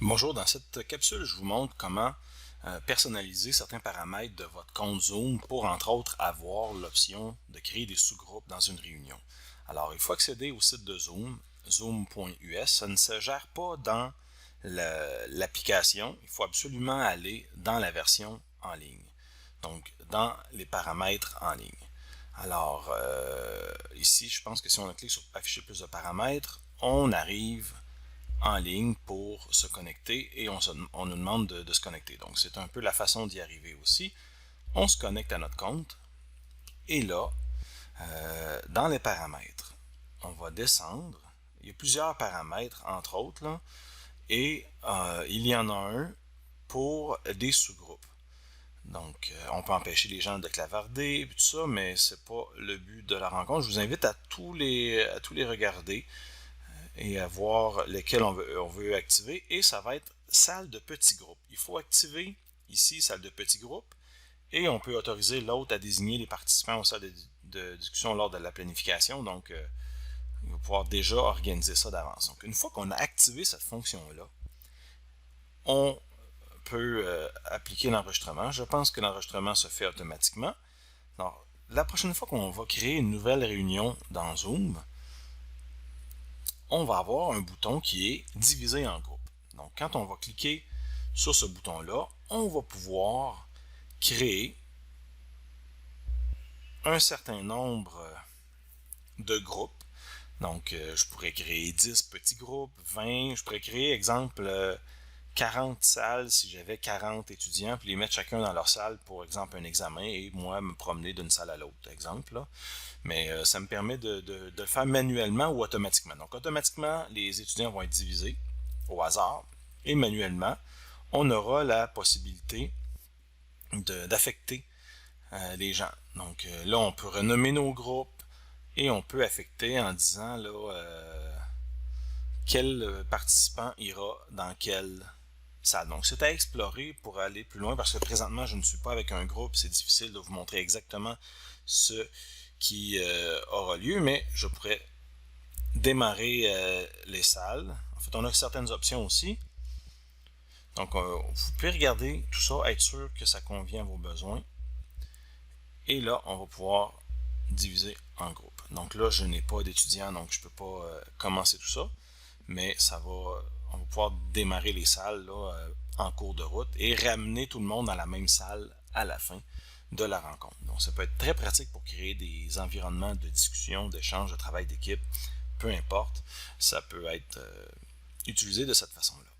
Bonjour, dans cette capsule, je vous montre comment personnaliser certains paramètres de votre compte Zoom pour, entre autres, avoir l'option de créer des sous-groupes dans une réunion. Alors, il faut accéder au site de Zoom, zoom.us. Ça ne se gère pas dans l'application. Il faut absolument aller dans la version en ligne, donc dans les paramètres en ligne. Alors, ici, je pense que si on clique sur afficher plus de paramètres, on arrive en ligne pour se connecter et on nous demande de se connecter. Donc, c'est un peu la façon d'y arriver aussi. On se connecte à notre compte et là, dans les paramètres, on va descendre. Il y a plusieurs paramètres, entre autres, là, et il y en a un pour des sous-groupes. Donc, on peut empêcher les gens de clavarder et tout ça, mais c'est pas le but de la rencontre. Je vous invite à tous les regarder et à voir lesquels on veut activer. Et ça va être salle de petits groupes. Il faut activer ici salle de petits groupes et on peut autoriser l'autre à désigner les participants au salle de discussion lors de la planification. Donc, il va pouvoir déjà organiser ça d'avance. Donc, une fois qu'on a activé cette fonction-là, on peut appliquer l'enregistrement. Je pense que l'enregistrement se fait automatiquement. Alors, la prochaine fois qu'on va créer une nouvelle réunion dans Zoom, on va avoir un bouton qui est divisé en groupes. Donc, quand on va cliquer sur ce bouton-là, on va pouvoir créer un certain nombre de groupes. Donc, je pourrais créer 10 petits groupes, 20, je pourrais créer, exemple, 40 salles si j'avais 40 étudiants, puis les mettre chacun dans leur salle pour, exemple, un examen, et moi me promener d'une salle à l'autre, exemple. Là. Mais ça me permet de le faire manuellement ou automatiquement. Donc, automatiquement, les étudiants vont être divisés au hasard, et manuellement, on aura la possibilité d'affecter les gens. Donc, là, on peut renommer nos groupes, et on peut affecter en disant là quel participant ira dans quelle salle. Donc, c'est à explorer pour aller plus loin parce que présentement, je ne suis pas avec un groupe. C'est difficile de vous montrer exactement ce qui aura lieu, mais je pourrais démarrer les salles. En fait, on a certaines options aussi. Donc, vous pouvez regarder tout ça, être sûr que ça convient à vos besoins. Et là, on va pouvoir diviser en groupes. Donc là, je n'ai pas d'étudiants, donc je ne peux pas commencer tout ça. Mais on va pouvoir démarrer les salles là, en cours de route et ramener tout le monde dans la même salle à la fin de la rencontre. Donc ça peut être très pratique pour créer des environnements de discussion, d'échange, de travail d'équipe, peu importe, ça peut être utilisé de cette façon-là.